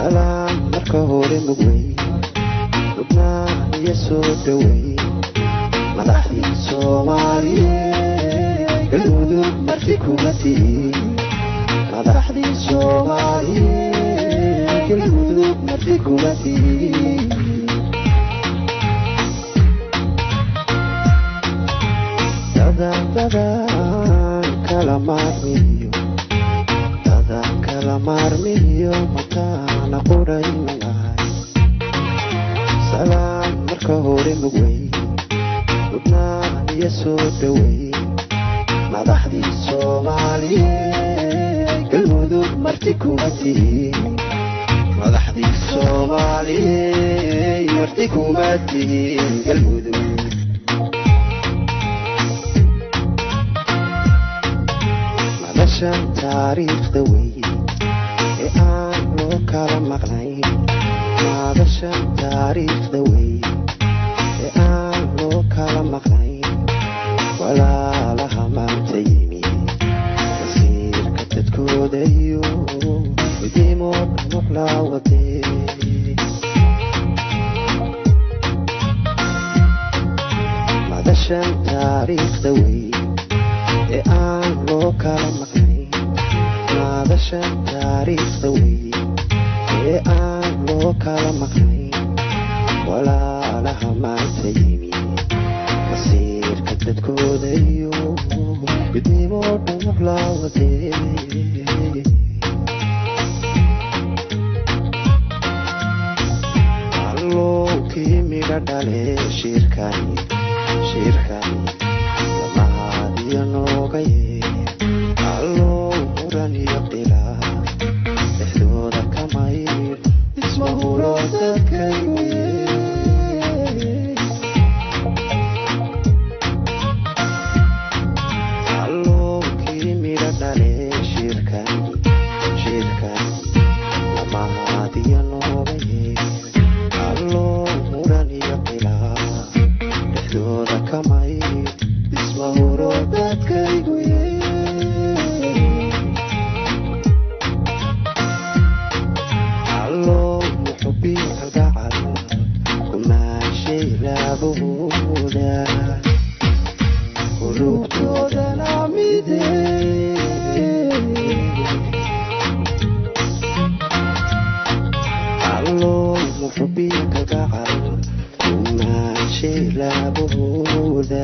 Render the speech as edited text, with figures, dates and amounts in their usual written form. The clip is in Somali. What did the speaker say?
salaan marka hore mugwey lubnaan iyo soo dhawey madaxdii Soomaaliyeed galmudug marti kuma tihiin madaxdii Soomaaliyeed galmudug marti kuma tihiin dadaan kala maarmiyo mataana quray malaay salaan marka hore mugwey lubnaan iyo soo dhawey madaxdii Soomaaliyeed galmudug marti kuma tihiin madaxdii Soomaaliyeed marti kuma tihiin galmudug madashan taariikhda wey ee aan loo kala maqnayn madashan taariikhda wey ee aan loo kala maqnayn walaalaha maanta yimi masiirka dadkooda iyo midnimo dhumuc la wadee madashan taariikhda wey ee aan loo kala maqnayn madashan taariikhda wey ee aan loo kala maqnayn walaalaha maanta yimi masiirka dadkooda iyo midnimo dhumuc la wadee allowkii midha dhale shirkani lamahaadiyo nooga yee allow muran iyo khilaaf dhexdooda ka mayr isma huro dadkaygu allowkii midha dhale shirkani lamahaadiyo nooga yee allow muran iyo khilaaf dhexdooda ka mayr isma huro dadkaygu allow muxubiin kalgacal kumaashay laabahooda qulubtoodana midee allow muxubiin kalgacal kumaashay laabahooda